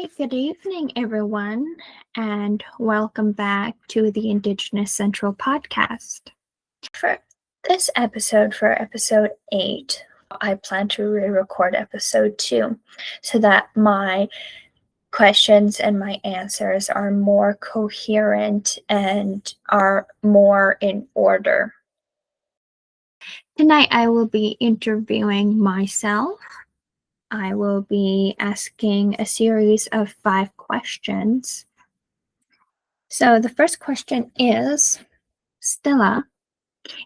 Hi, good evening, everyone, and welcome back to the Indigenous Central podcast. For this episode, for episode 8, I plan to re-record episode 2 so that my questions and my answers are more coherent and are more in order. Tonight, I will be interviewing myself. I will be asking a series of 5 questions. So the first question is, Stella,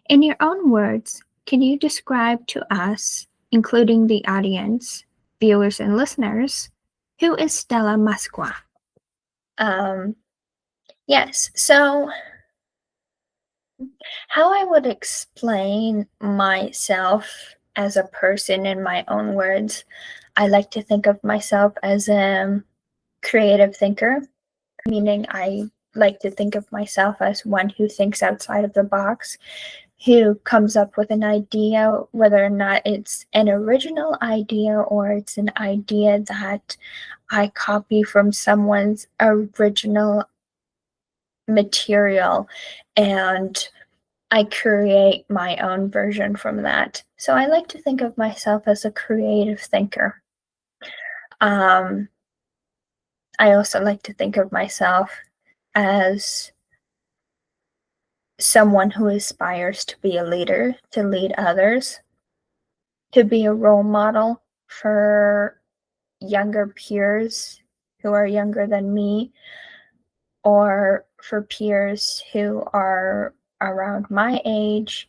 in your own words, can you describe to us, including the audience, viewers and listeners, who is Stella Muskwa? Yes, so how I would explain myself as a person in my own words, I like to think of myself as a creative thinker, meaning I like to think of myself as one who thinks outside of the box, who comes up with an idea, whether or not it's an original idea or it's an idea that I copy from someone's original material and I create my own version from that. So I like to think of myself as a creative thinker. I also like to think of myself as someone who aspires to be a leader, to lead others, to be a role model for younger peers who are younger than me, or for peers who are around my age.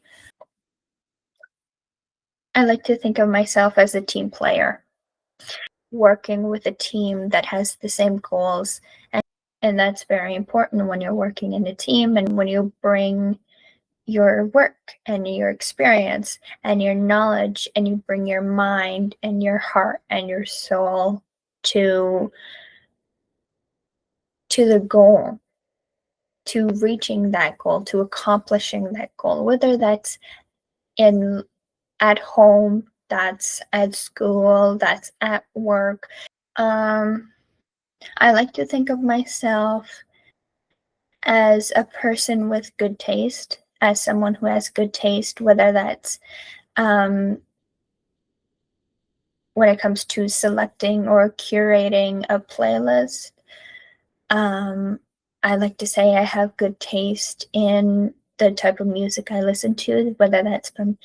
I like to think of myself as a team player, working with a team that has the same goals. And that's very important when you're working in a team and when you bring your work and your experience and your knowledge and you bring your mind and your heart and your soul to the goal, to reaching that goal, to accomplishing that goal, whether that's at home, that's at school, that's at work. I like to think of myself as a person with good taste, as someone who has good taste, whether that's when it comes to selecting or curating a playlist. I like to say I have good taste in the type of music I listen to, whether that's from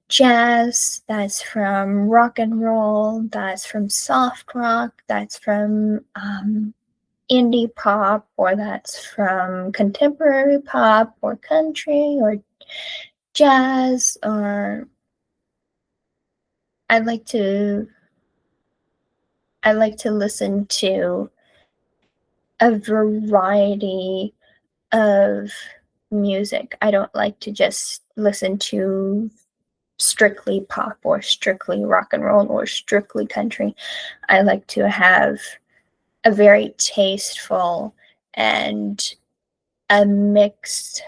jazz, that's from rock and roll, that's from soft rock, that's from indie pop, or that's from contemporary pop or country or jazz, or I like to listen to a variety of music. I don't like to just listen to strictly pop or strictly rock and roll or strictly country. I like to have a very tasteful and a mixed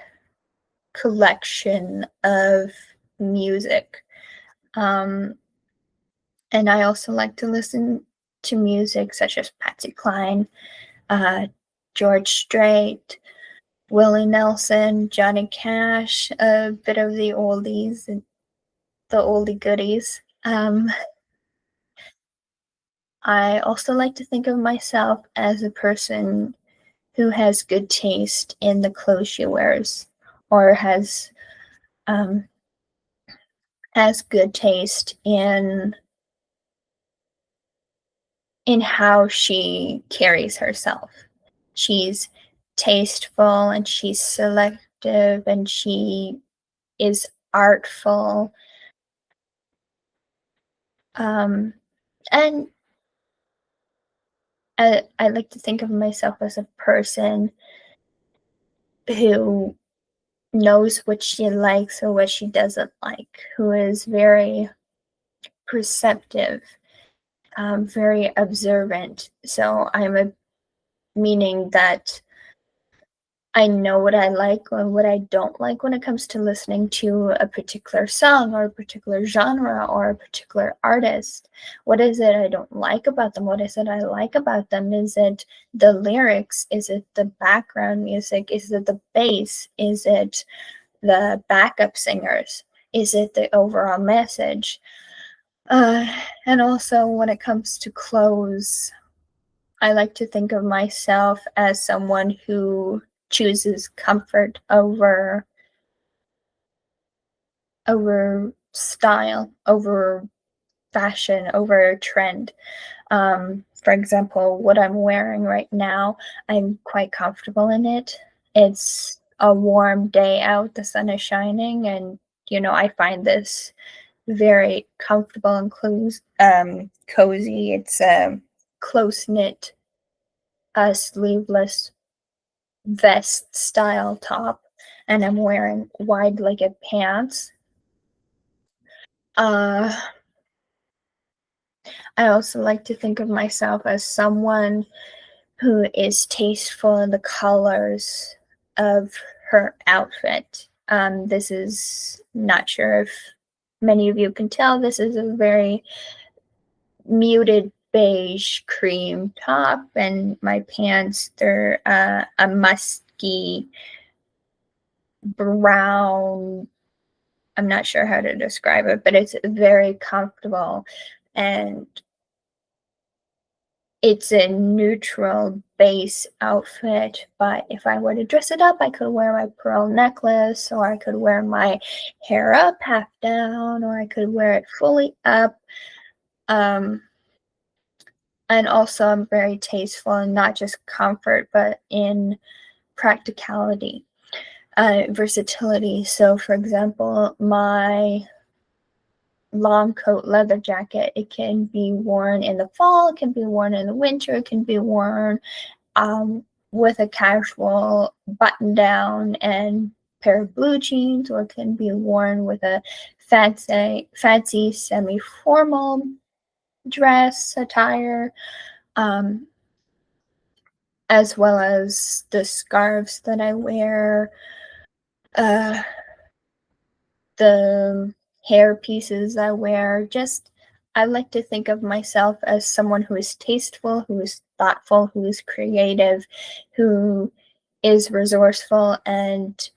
collection of music. And I also like to listen to music such as Patsy Cline, George Strait, Willie Nelson, Johnny Cash, a bit of the oldies, and the oldie goodies. I also like to think of myself as a person who has good taste in the clothes she wears, or has good taste in how she carries herself. She's tasteful and she's selective and she is artful. And I like to think of myself as a person who knows what she likes or what she doesn't like, who is very perceptive, very observant. So meaning that I know what I like or what I don't like when it comes to listening to a particular song or a particular genre or a particular artist. What is it I don't like about them? What is it I like about them? Is it the lyrics? Is it the background music? Is it the bass? Is it the backup singers? Is it the overall message? And also, when it comes to clothes, I like to think of myself as someone who chooses comfort over style, over fashion, over trend. For example, what I'm wearing right now, I'm quite comfortable in it. It's a warm day out, the sun is shining, and I find this very comfortable and cozy. It's a close knit, sleeveless vest style top, and I'm wearing wide legged pants. Uh, I also like to think of myself as someone who is tasteful in the colors of her outfit. This is not sure if many of you can tell, this is a very muted beige cream top, and my pants, they're a musky brown. I'm not sure how to describe it, but it's very comfortable, and it's a neutral base outfit. But if I were to dress it up, I could wear my pearl necklace, or I could wear my hair up half down, or I could wear it fully up. Um, and also, I'm very tasteful in not just comfort, but in practicality, versatility. So, for example, my long coat leather jacket, it can be worn in the fall, it can be worn in the winter, it can be worn with a casual button down and pair of blue jeans, or it can be worn with a fancy semi-formal dress attire, um, as well as the scarves that I wear, uh, the hair pieces I wear. Just, I like to think of myself as someone who is tasteful, who is thoughtful, who is creative, who is resourceful, and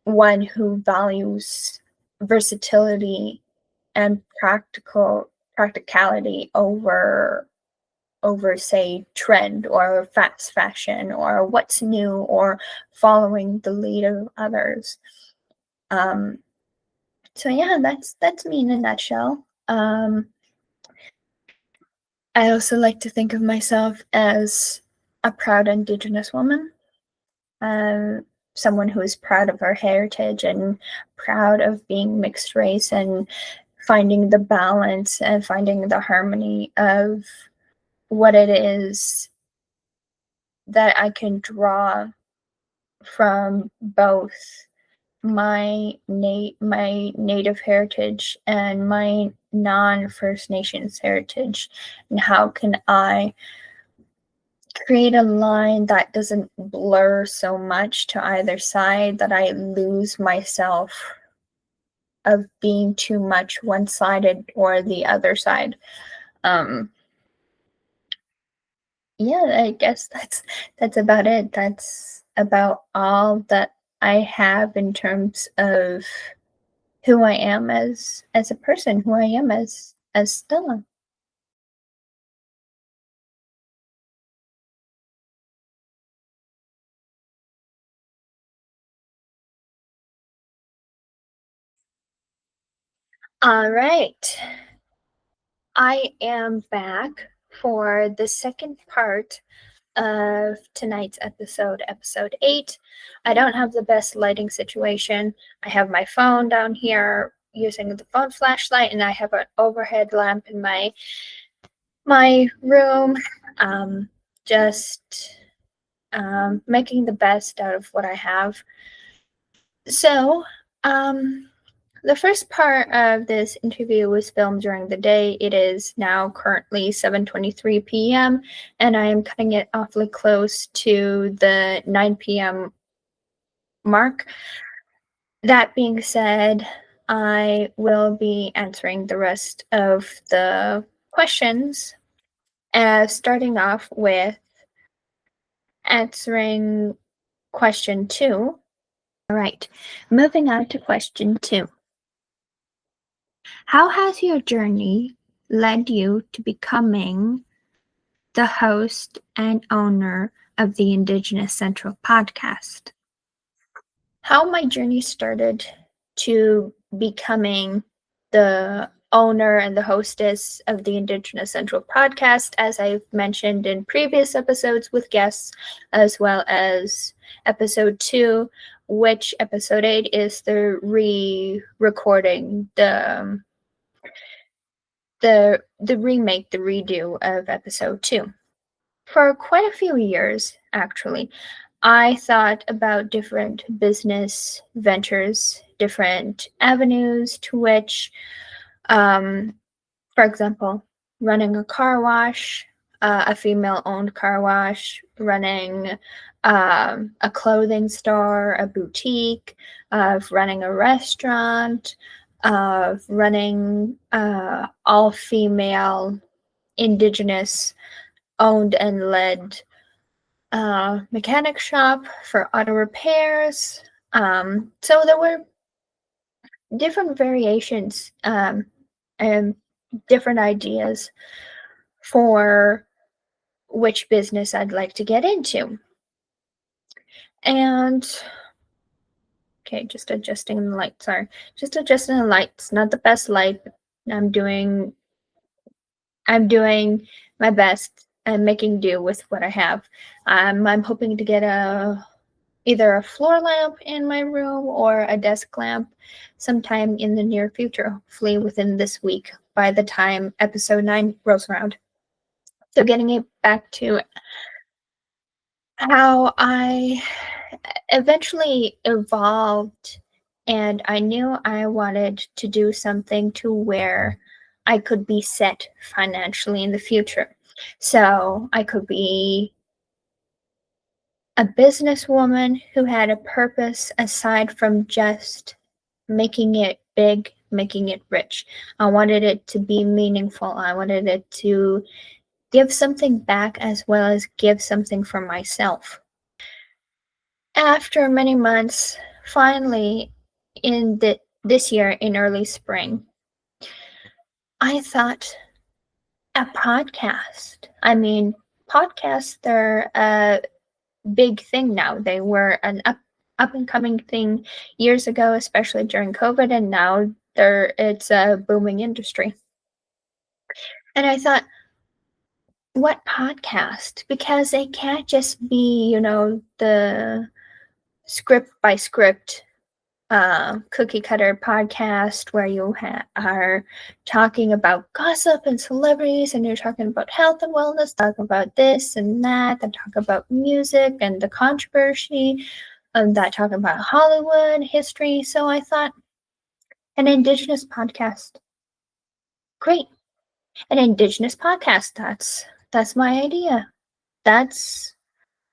one who values versatility and practicality over say trend or fast fashion or what's new or following the lead of others. um so yeah, that's me in a nutshell. I also like to think of myself as a proud Indigenous woman, um, someone who is proud of her heritage and proud of being mixed race and finding the balance and finding the harmony of what it is that I can draw from both my native heritage and my non-First Nations heritage, and how can I create a line that doesn't blur so much to either side that I lose myself of being too much one-sided or the other side. um yeah, I guess that's about it. That's about all that I have in terms of who I am as a person, who I am as Stella. All right. I am back for the second part of tonight's episode 8. I don't have the best lighting situation. I have my phone down here using the phone flashlight, and I have an overhead lamp in my room. Just making the best out of what I have. So, um, the first part of this interview was filmed during the day. It is now currently 7:23 p.m. and I am cutting it awfully close to the 9 p.m. mark. That being said, I will be answering the rest of the questions, starting off with answering question 2. All right, moving on to question 2. How has your journey led you to becoming the host and owner of the Indigenous Central podcast? How my journey started to becoming the owner and the hostess of the Indigenous Central podcast, as I've mentioned in previous episodes with guests, as well as episode 2, which episode 8 is the re-recording, the remake, the redo of episode 2. For quite a few years, actually, I thought about different business ventures, different avenues to which, for example, running a car wash, a female-owned car wash, running a clothing store, a boutique, of running a restaurant, of running all-female, Indigenous-owned and led mechanic shop for auto repairs. So there were different variations and different ideas for which business I'd like to get into. And okay, just adjusting the lights. Sorry, just adjusting the lights. Not the best light. I'm doing my best and making do with what I have. I'm hoping to get either a floor lamp in my room or a desk lamp sometime in the near future, hopefully within this week by the time episode 9 rolls around. So getting it back to how I eventually evolved, and I knew I wanted to do something to where I could be set financially in the future. So I could be a businesswoman who had a purpose aside from just making it big, making it rich. I wanted it to be meaningful. I wanted it to give something back as well as give something for myself. After many months, finally, this year in early spring, I thought a podcast. I mean, podcasts are a big thing now. They were an up and coming thing years ago, especially during COVID, and now it's a booming industry. And I thought, what podcast? Because it can't just be, the script by script cookie cutter podcast where you are talking about gossip and celebrities, and you're talking about health and wellness, talk about this and that, and talk about music and the controversy, that talk about Hollywood history. So I thought, an Indigenous podcast, great, an Indigenous podcast. That's my idea. That's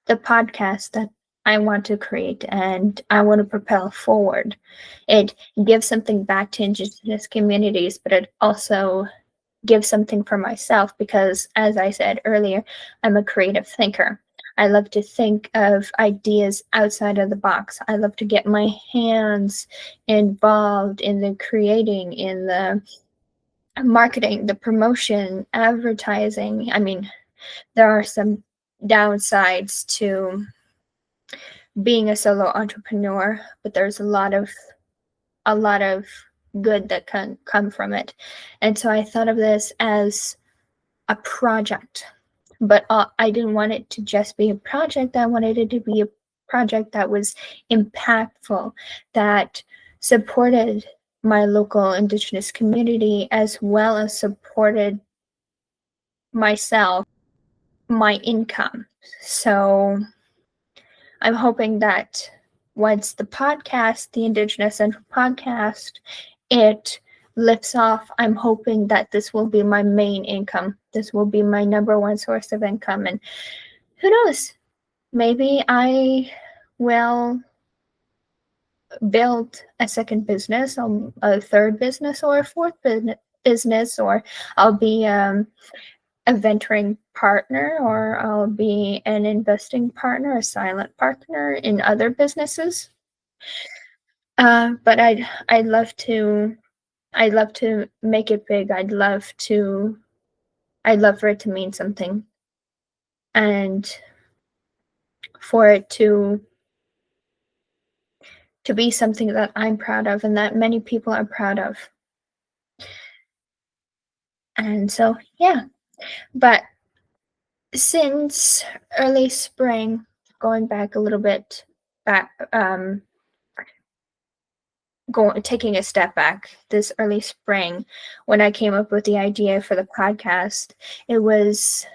the podcast that I want to create and I want to propel forward. It gives something back to Indigenous communities, but it also gives something for myself because, as I said earlier, I'm a creative thinker. I love to think of ideas outside of the box. I love to get my hands involved in the creating, in the marketing, the promotion, advertising. I mean, there are some downsides to being a solo entrepreneur, but there's a lot of good that can come from it. And so I thought of this as a project, but I didn't want it to just be a project. I wanted it to be a project that was impactful, that supported my local Indigenous community as well as supported myself, my income. So I'm hoping that once the Indigenous Central podcast, it lifts off, I'm hoping that this will be my main income. This will be my number one source of income. And who knows? Maybe I will build a second business, a third business, or a fourth business, or I'll be a venturing partner, or I'll be an investing partner, a silent partner in other businesses. But I'd love to make it big. I'd love for it to mean something, and for it to be something that I'm proud of and that many people are proud of. And so, yeah. But since early spring, going back a little bit back, taking a step back, this early spring, when I came up with the idea for the podcast, it was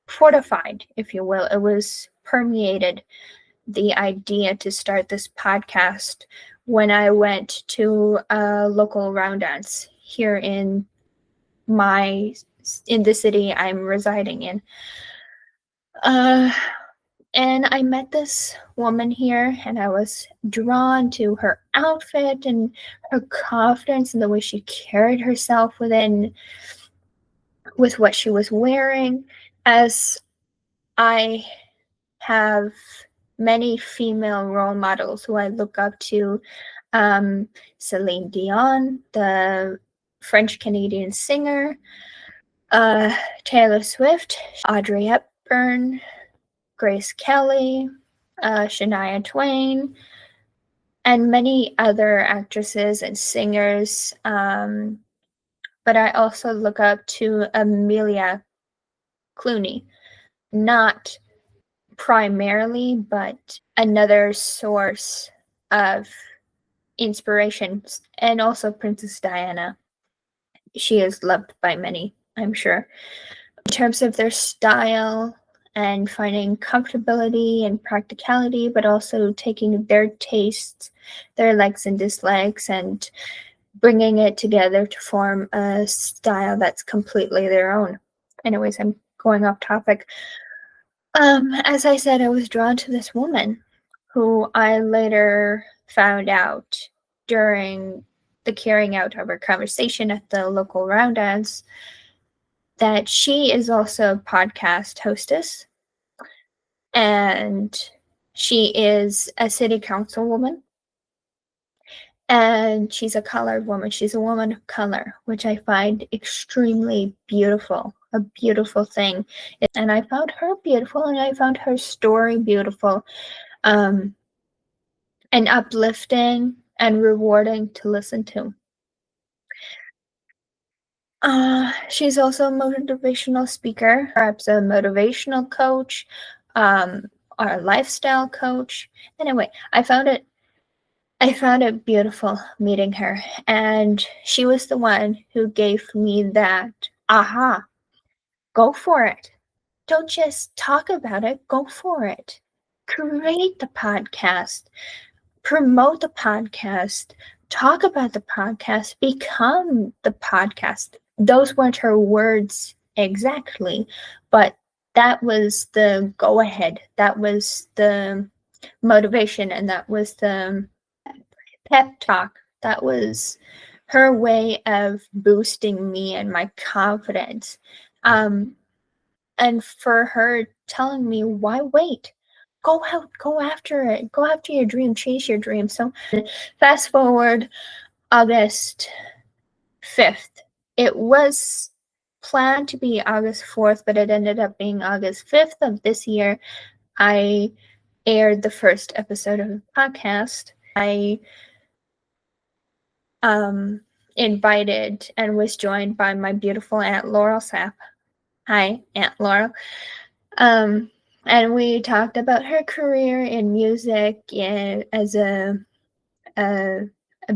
fortified, if you will. It was permeated, the idea to start this podcast, when I went to a local round dance here in the city I'm residing in. And I met this woman here, and I was drawn to her outfit and her confidence and the way she carried herself with what she was wearing. As I have many female role models who I look up to, Celine Dion, the French-Canadian singer, Taylor Swift, Audrey Hepburn, Grace Kelly, Shania Twain, and many other actresses and singers. But I also look up to Amelia Clooney, not primarily, but another source of inspiration, and also Princess Diana. She is loved by many, I'm sure. In terms of their style and finding comfortability and practicality, but also taking their tastes, their likes and dislikes, and bringing it together to form a style that's completely their own. Anyways, I'm going off topic. As I said, I was drawn to this woman who I later found out during the carrying out of our conversation at the local round dance that she is also a podcast hostess, and she is a city councilwoman, and she's a colored woman. She's a woman of color, which I find extremely beautiful, a beautiful thing. And I found her beautiful, and I found her story beautiful, and uplifting and rewarding to listen to. She's also a motivational speaker, perhaps a motivational coach, or a lifestyle coach. Anyway, I found it beautiful meeting her, and she was the one who gave me that aha, go for it. Don't just talk about it, go for it. Create the podcast, promote the podcast, talk about the podcast, become the podcast. Those weren't her words exactly, but that was the go ahead. That was the motivation, and that was the pep talk. That was her way of boosting me and my confidence. And for her telling me, why wait? Go out, go after it, go after your dream, chase your dream. So fast forward August 5th. It was planned to be August 4th, but it ended up being August 5th of this year. I aired the first episode of the podcast. I invited and was joined by my beautiful Aunt Laurel Sapp. Hi, Aunt Laurel. And we talked about her career in music and as a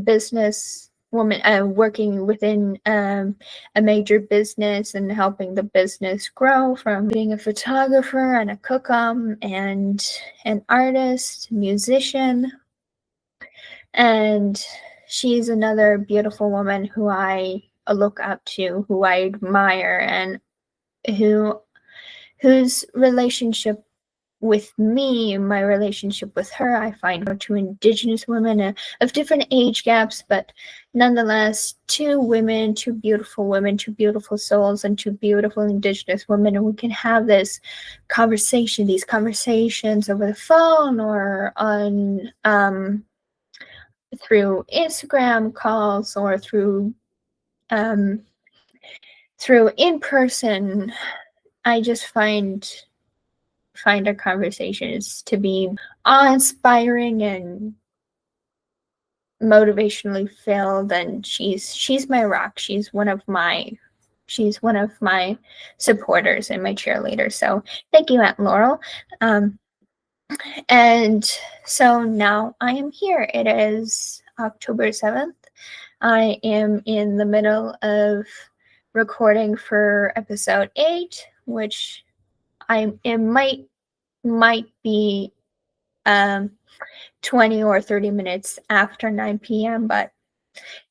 business woman, working within a major business and helping the business grow, from being a photographer and a cook and an artist, musician. And she's another beautiful woman who I look up to, who I admire, and whose relationship with me, my relationship with her, I find her two Indigenous women of different age gaps, but nonetheless, two women, two beautiful souls, and two beautiful Indigenous women. And we can have these conversations over the phone or on through Instagram calls or through in person. I just find our conversations to be awe-inspiring and motivationally filled, and she's my rock. She's one of my supporters and my cheerleader. So thank you, Aunt Laurel. And so now I am here. It is October 7th. I am in the middle of recording for episode 8, which it might be 20 or 30 minutes after 9 p.m., but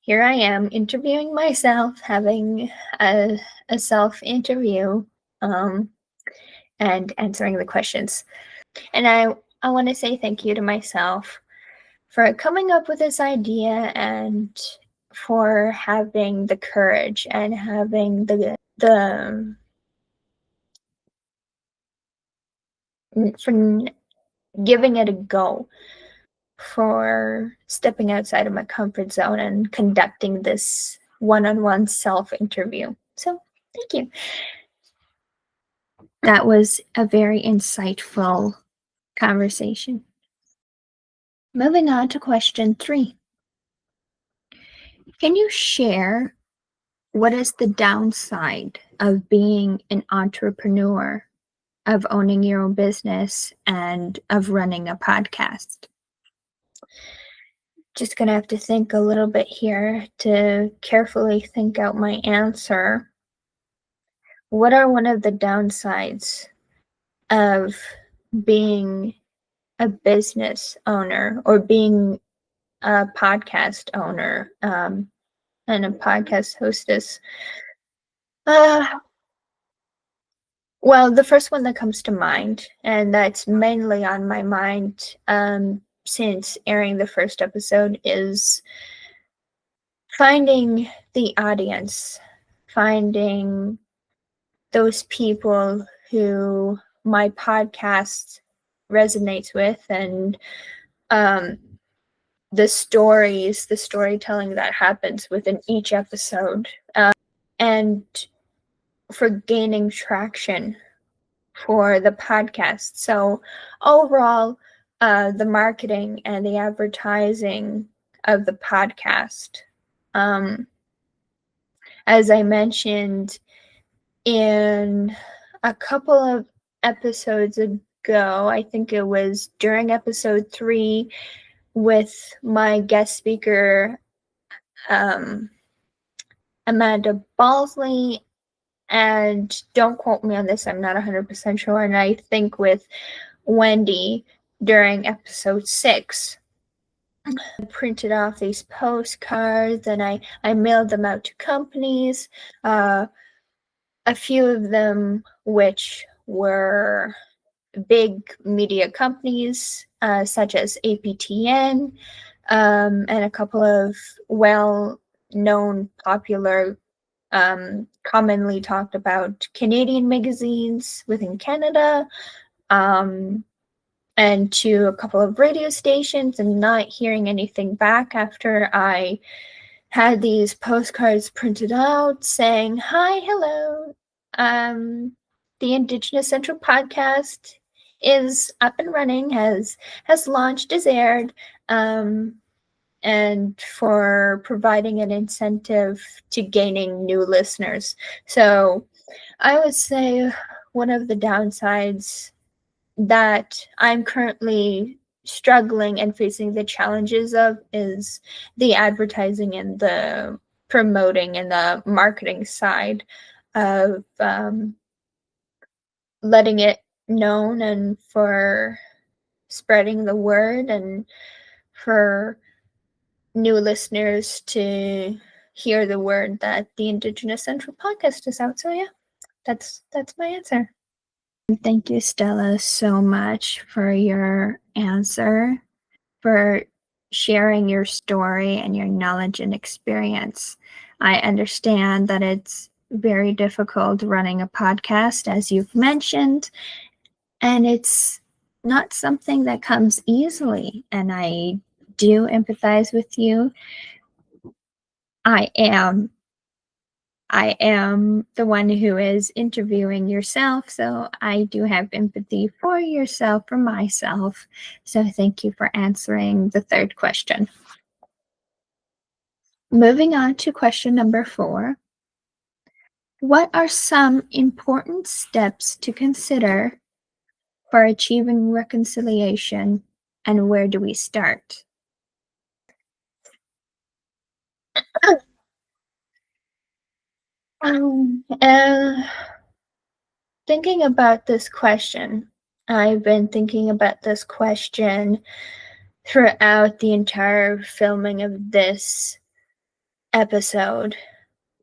here I am interviewing myself, having a self-interview, and answering the questions. And I want to say thank you to myself for coming up with this idea and for having the courage and having for giving it a go, for stepping outside of my comfort zone and conducting this one-on-one self-interview. So thank you. That was a very insightful conversation. Moving on to question 3. Can you share what is the downside of being an entrepreneur, of owning your own business, and of running a podcast? Just gonna have to think a little bit here to carefully think out my answer. What are one of the downsides of being a business owner or being a podcast owner and a podcast hostess? Well, the first one that comes to mind, and that's mainly on my mind since airing the first episode, is finding the audience, finding those people who my podcast resonates with, and the storytelling that happens within each episode, and for gaining traction for the podcast. So overall, the marketing and the advertising of the podcast, as I mentioned in a couple of episodes ago, I think it was during episode 3 with my guest speaker, Amanda Balsley, and don't quote me on this, I'm not 100% sure, and I think with Wendy during episode 6. I printed off these postcards and I mailed them out to companies, a few of them which were big media companies, such as APTN, and a couple of well-known, popular, commonly talked about Canadian magazines within Canada, and to a couple of radio stations, and not hearing anything back after I had these postcards printed out saying, "Hi, hello, the Indigenous Central podcast is up and running, has launched, is aired, and for providing an incentive to gaining new listeners." So I would say one of the downsides that I'm currently struggling and facing the challenges of is the advertising and the promoting and the marketing side of letting it known, and for spreading the word, and for new listeners to hear the word that the Indigenous Central podcast is out. So yeah, that's my answer. Thank you, Stella, so much for your answer, for sharing your story and your knowledge and experience. I understand that it's very difficult running a podcast, as you've mentioned, and it's not something that comes easily. And I do empathize with you. I am I am the one who is interviewing yourself, so I do have empathy for yourself, for myself. So thank you for answering the third question. Moving on to question number 4. What are some important steps to consider for achieving reconciliation, and where do we start? Um, uh, Thinking about this question, I've been thinking about this question throughout the entire filming of this episode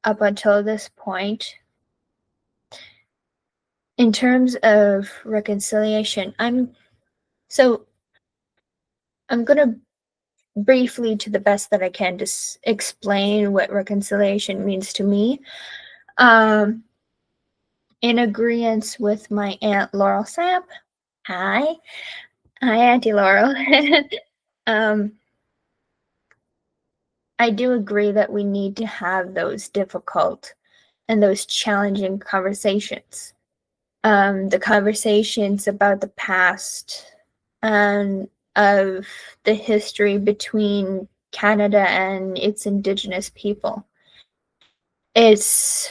up until this point. In terms of reconciliation, I'm going to briefly, to the best that I can, just explain what reconciliation means to me. In agreement with my Aunt Laurel Sapp. Hi, Auntie Laurel. um, I do agree that we need to have those difficult and those challenging conversations. The conversations about the past and of the history between Canada and its Indigenous people. It's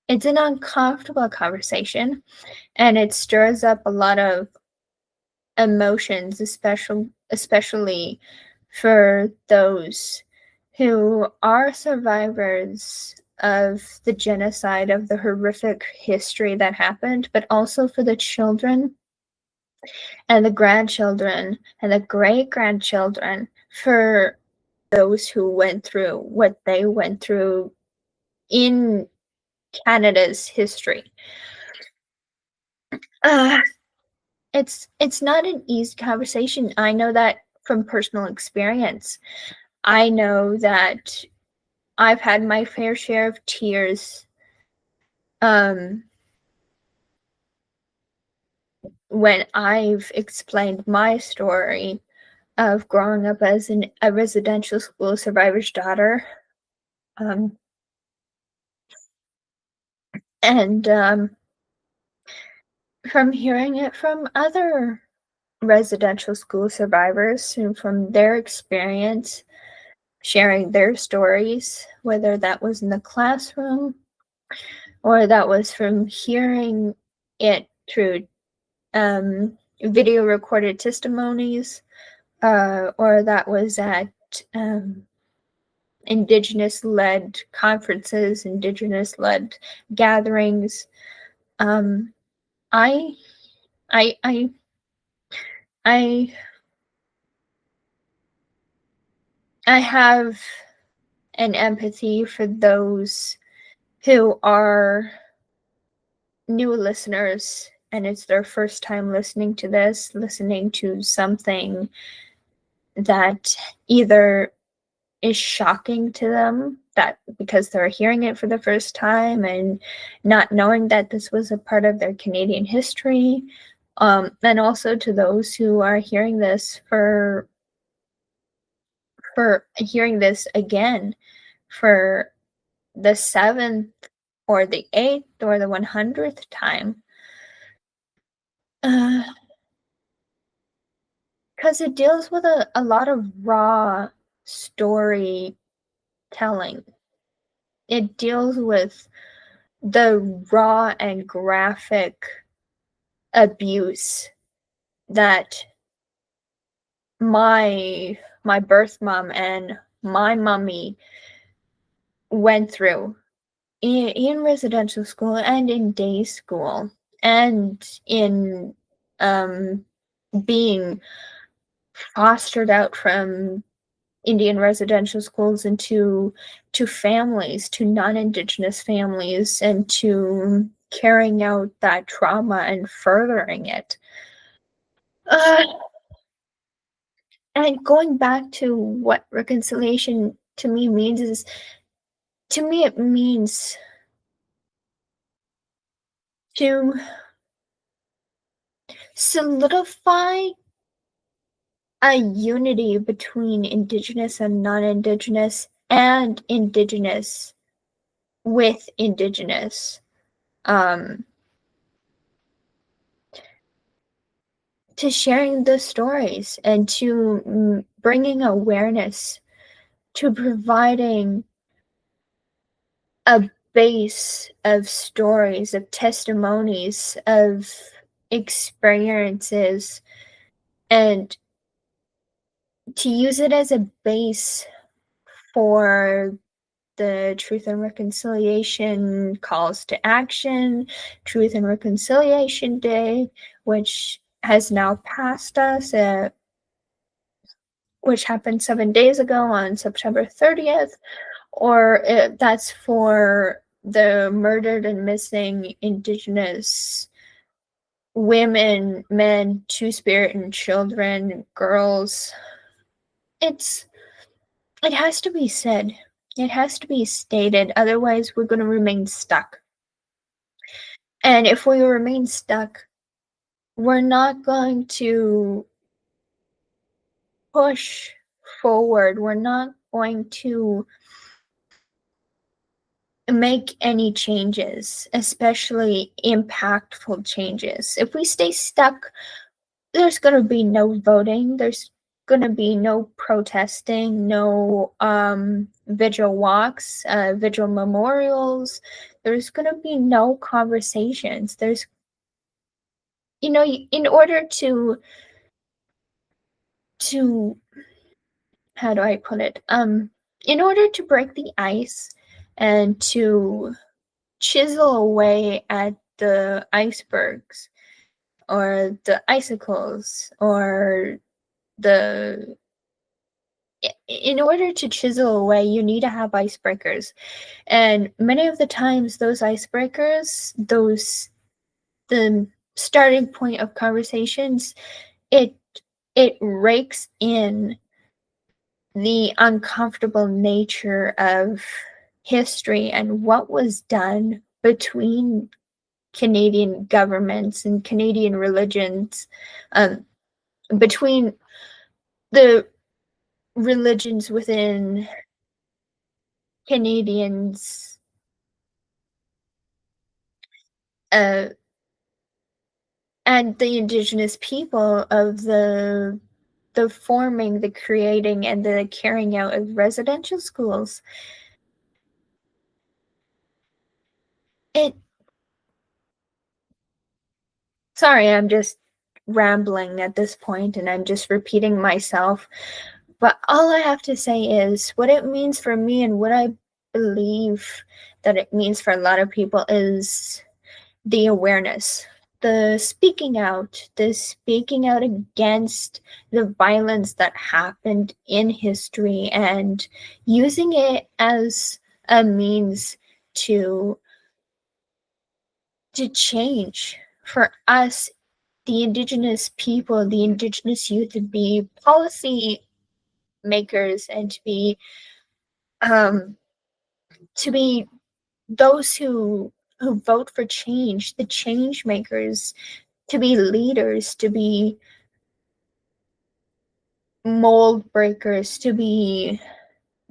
an uncomfortable conversation, and it stirs up a lot of emotions, especially for those who are survivors of the genocide, of the horrific history that happened, but also for the children and the grandchildren and the great-grandchildren, for those who went through what they went through in Canada's history. Uh, it's not an easy conversation. I know that from personal experience. I know that I've had my fair share of tears when I've explained my story of growing up as a residential school survivor's daughter. And from hearing it from other residential school survivors and from their experience, sharing their stories, whether that was in the classroom or that was from hearing it through video recorded testimonies, or that was at Indigenous-led conferences, Indigenous-led gatherings. I, I, I, I, I have an empathy for those who are new listeners and it's their first time listening to this, listening to something that either is shocking to them, that because they're hearing it for the first time and not knowing that this was a part of their Canadian history, and also to those who are hearing this for hearing this again for the 7th or the 8th or the 100th time. Because it deals with a lot of raw storytelling. It deals with the raw and graphic abuse that my birth mom and my mummy went through in residential school and in day school and in being fostered out from Indian residential schools into to families, to non-Indigenous families, and to carrying out that trauma and furthering it. Uh, and going back to what reconciliation to me means is, to me, it means to solidify a unity between Indigenous and non-Indigenous, and Indigenous with Indigenous. Um, to sharing the stories and to bringing awareness, to providing a base of stories, of testimonies, of experiences, and to use it as a base for the Truth and Reconciliation calls to action, Truth and Reconciliation Day, which has now passed us, which happened 7 days ago on September 30th, or that's for the murdered and missing Indigenous women, men, Two-Spirit, and children, girls. It has to be said. It has to be stated. Otherwise, we're going to remain stuck. And if we remain stuck, we're not going to push forward. We're not going to make any changes, especially impactful changes. If we stay stuck, there's going to be no voting. There's going to be no protesting, no vigil walks, vigil memorials. There's going to be no conversations. There's, in order to how do I put it? In order to break the ice and to chisel away at the icebergs or the icicles or in order to chisel away, you need to have icebreakers. And many of the times those icebreakers, the starting point of conversations, it rakes in the uncomfortable nature of history and what was done between Canadian governments and Canadian religions, between the religions within Canadians, and the Indigenous people of the forming, the creating, and the carrying out of residential schools. Sorry, I'm just rambling at this point and I'm just repeating myself. But all I have to say is what it means for me and what I believe that it means for a lot of people is the awareness, the speaking out against the violence that happened in history and using it as a means to change for us, the Indigenous people, the Indigenous youth, to be policy makers and to be those who vote for change, the change makers, to be leaders, to be mold breakers, to be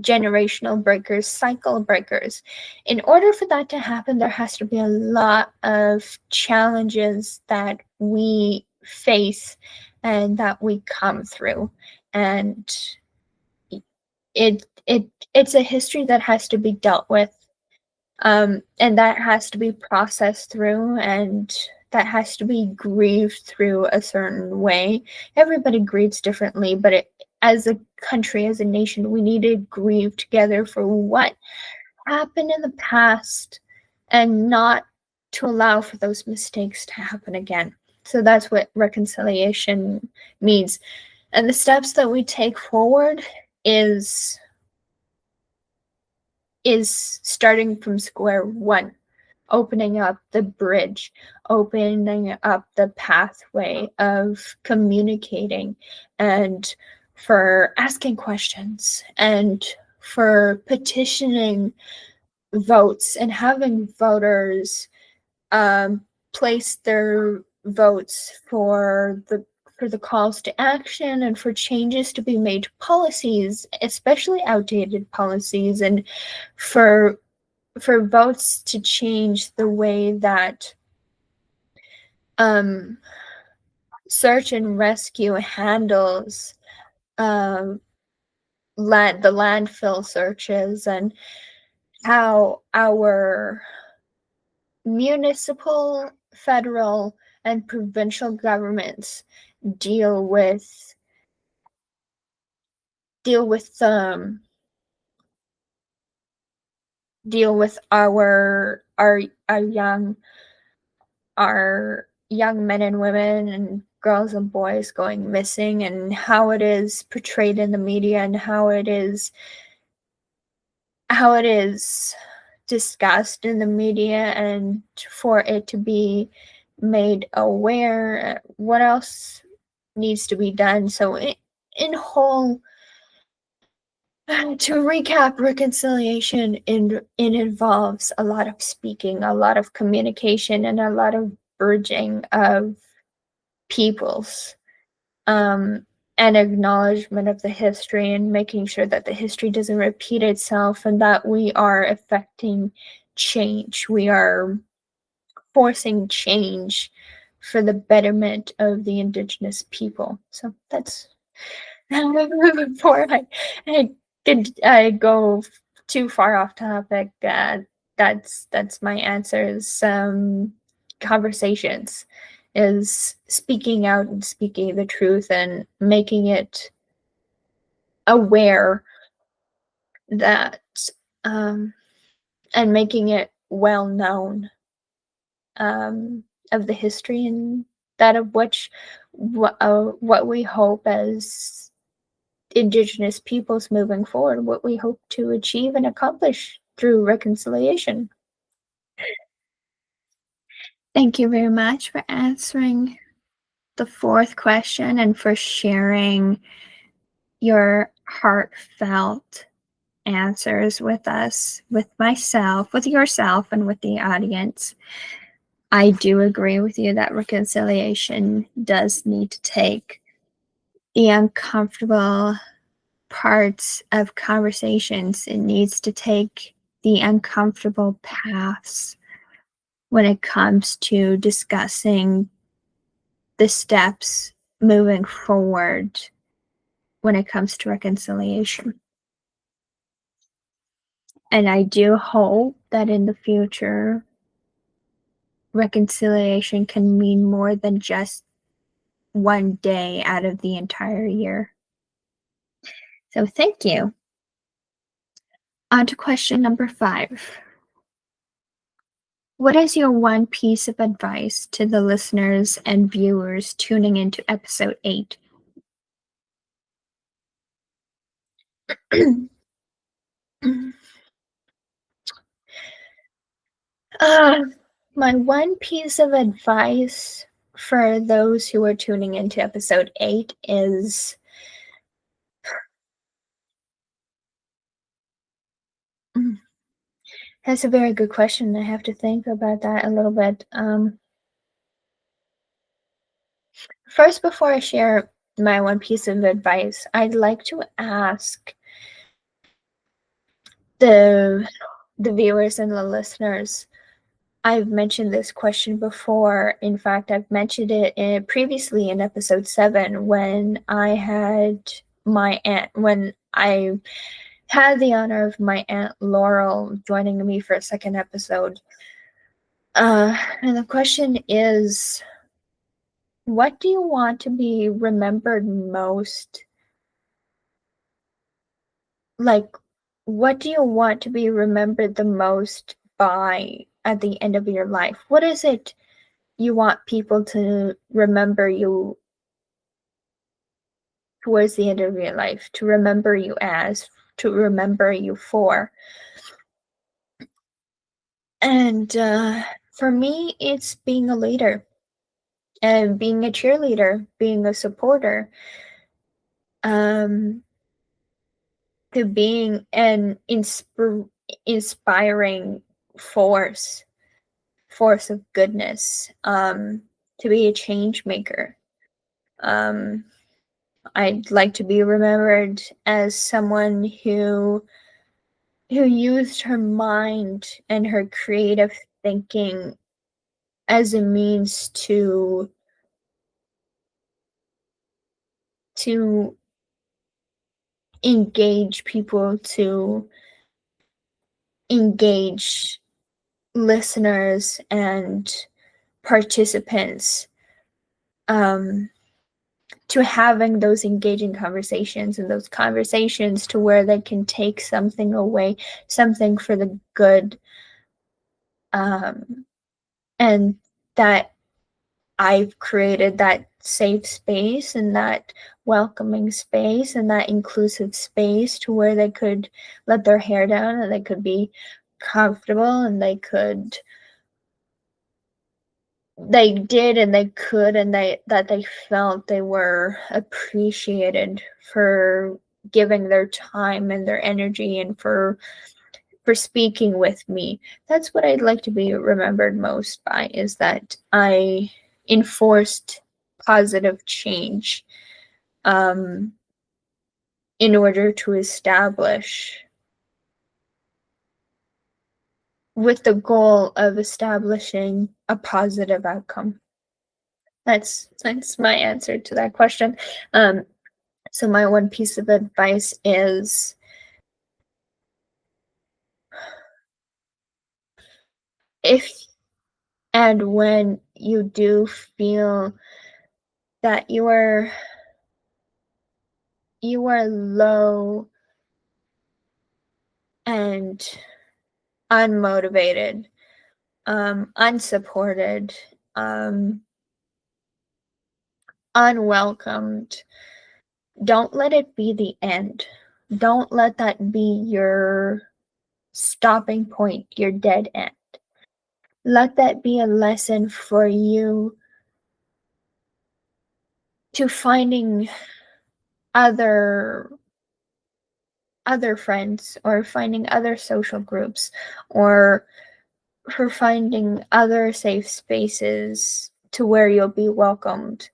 generational breakers, cycle breakers. In order for that to happen, there has to be a lot of challenges that we face and that we come through. And it's a history that has to be dealt with, and that has to be processed through, and that has to be grieved through a certain way. Everybody grieves differently, but as a country, as a nation, we need to grieve together for what happened in the past and not to allow for those mistakes to happen again. So that's what reconciliation means. And the steps that we take forward is starting from square one, opening up the bridge, opening up the pathway of communicating, and for asking questions, and for petitioning votes, and having voters place their votes for the calls to action, and for changes to be made to policies, especially outdated policies, and for votes to change the way that search and rescue handles the landfill searches, and how our municipal, federal, and provincial governments deal with our young men and women and girls and boys going missing, and how it is portrayed in the media, and how it is discussed in the media, and for it to be made aware what else needs to be done. So in whole, to recap, reconciliation it involves a lot of speaking, a lot of communication, and a lot of bridging of peoples, and acknowledgement of the history, and making sure that the history doesn't repeat itself, and that we are affecting change. We are forcing change for the betterment of the Indigenous people. So that's before I go too far off topic. That's my answers. Conversations is speaking out and speaking the truth, and making it aware that and making it well known of the history, and that of which what we hope as Indigenous peoples moving forward, what we hope to achieve and accomplish through reconciliation. Thank you very much for answering the fourth question, and for sharing your heartfelt answers with us, with myself, with yourself, and with the audience. I do agree with you that reconciliation does need to take the uncomfortable parts of conversations. It needs to take the uncomfortable paths when it comes to discussing the steps moving forward when it comes to reconciliation. And I do hope that in the future, reconciliation can mean more than just one day out of the entire year. So thank you. On to question number 5. What is your one piece of advice to the listeners and viewers tuning into episode 8? My one piece of advice for those who are tuning into episode 8 is that's a very good question. I have to think about that a little bit. First, before I share my one piece of advice, I'd like to ask the viewers and the listeners. I've mentioned this question before. In fact, I've mentioned it previously in episode 7 when I had the honor of my Aunt Laurel joining me for a second episode. And the question is, what do you want to be remembered most? Like, what do you want to be remembered the most by at the end of your life? What is it you want people to remember you towards the end of your life, to remember you as, to remember you for. And for me, it's being a leader and being a cheerleader, being a supporter, to being an inspiring force of goodness, to be a change maker. I'd like to be remembered as someone who used her mind and her creative thinking as a means to engage people, to engage listeners and participants, to having those engaging conversations, and those conversations to where they can take something away, something for the good, and that I've created that safe space and that welcoming space and that inclusive space to where they could let their hair down and they could be comfortable, and they did and they could, and that they felt they were appreciated for giving their time and their energy and for speaking with me. That's what I'd like to be remembered most by, is that I enforced positive change, in order to establish, with the goal of establishing a positive outcome. That's my answer to that question. So my one piece of advice is, if and when you do feel that you are low and unmotivated, unsupported, unwelcomed, don't let it be the end. Don't let that be your stopping point, your dead end. Let that be a lesson for you to finding other friends, or finding other social groups, or for finding other safe spaces to where you'll be welcomed,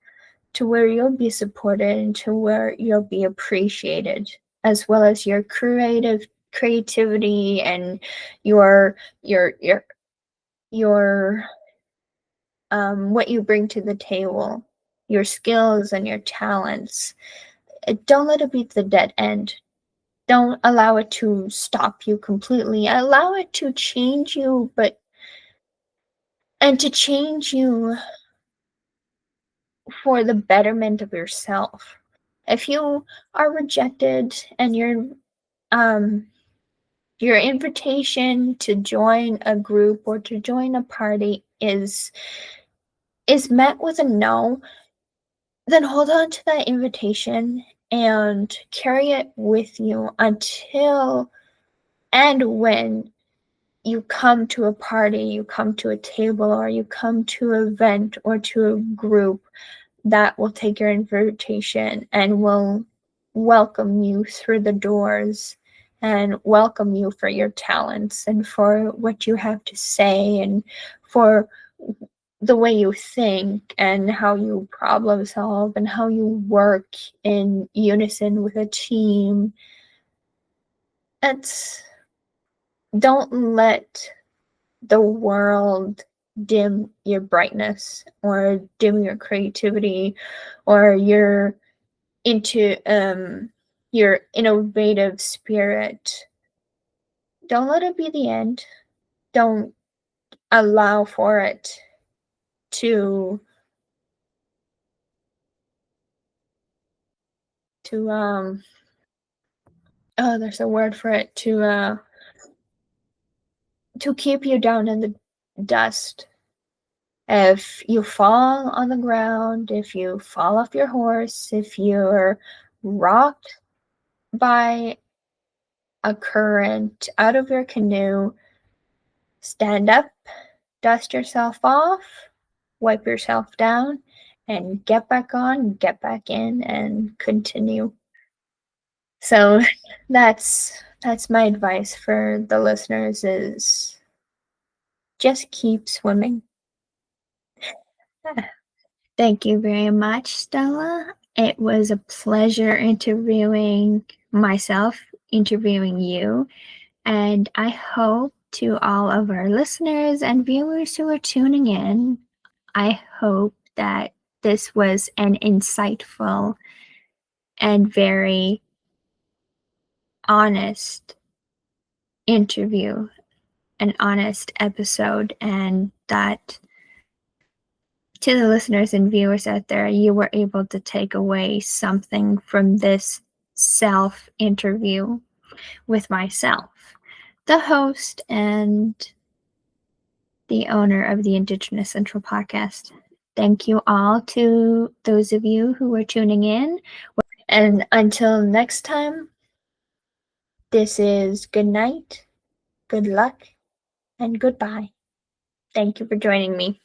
to where you'll be supported, and to where you'll be appreciated, as well as your creativity and your what you bring to the table, your skills and your talents. Don't let it be the dead end. Don't allow it to stop you completely. Allow it to change you, and to change you for the betterment of yourself. If you are rejected and your invitation to join a group or to join a party is met with a no, then hold on to that invitation and carry it with you until and when you come to a party, you come to a table, or you come to an event or to a group that will take your invitation and will welcome you through the doors and welcome you for your talents and for what you have to say and for the way you think and how you problem solve and how you work in unison with a team. Don't let the world dim your brightness or dim your creativity or your innovative spirit. Don't let it be the end. Don't allow for it to there's a word for it, to keep you down in the dust. If you fall on the ground, if you fall off your horse, if you're rocked by a current out of your canoe, stand up, dust yourself off, wipe yourself down, and get back on, get back in, and continue. So that's my advice for the listeners is just keep swimming. Thank you very much, Stella. It was a pleasure interviewing myself, interviewing you, and I hope to all of our listeners and viewers who are tuning in, I hope that this was an insightful and very honest interview, an honest episode, and that to the listeners and viewers out there, you were able to take away something from this self interview with myself, the host and the owner of the Indigenous Central podcast. Thank you all to those of you who are tuning in. And until next time, this is good night, good luck, and goodbye. Thank you for joining me.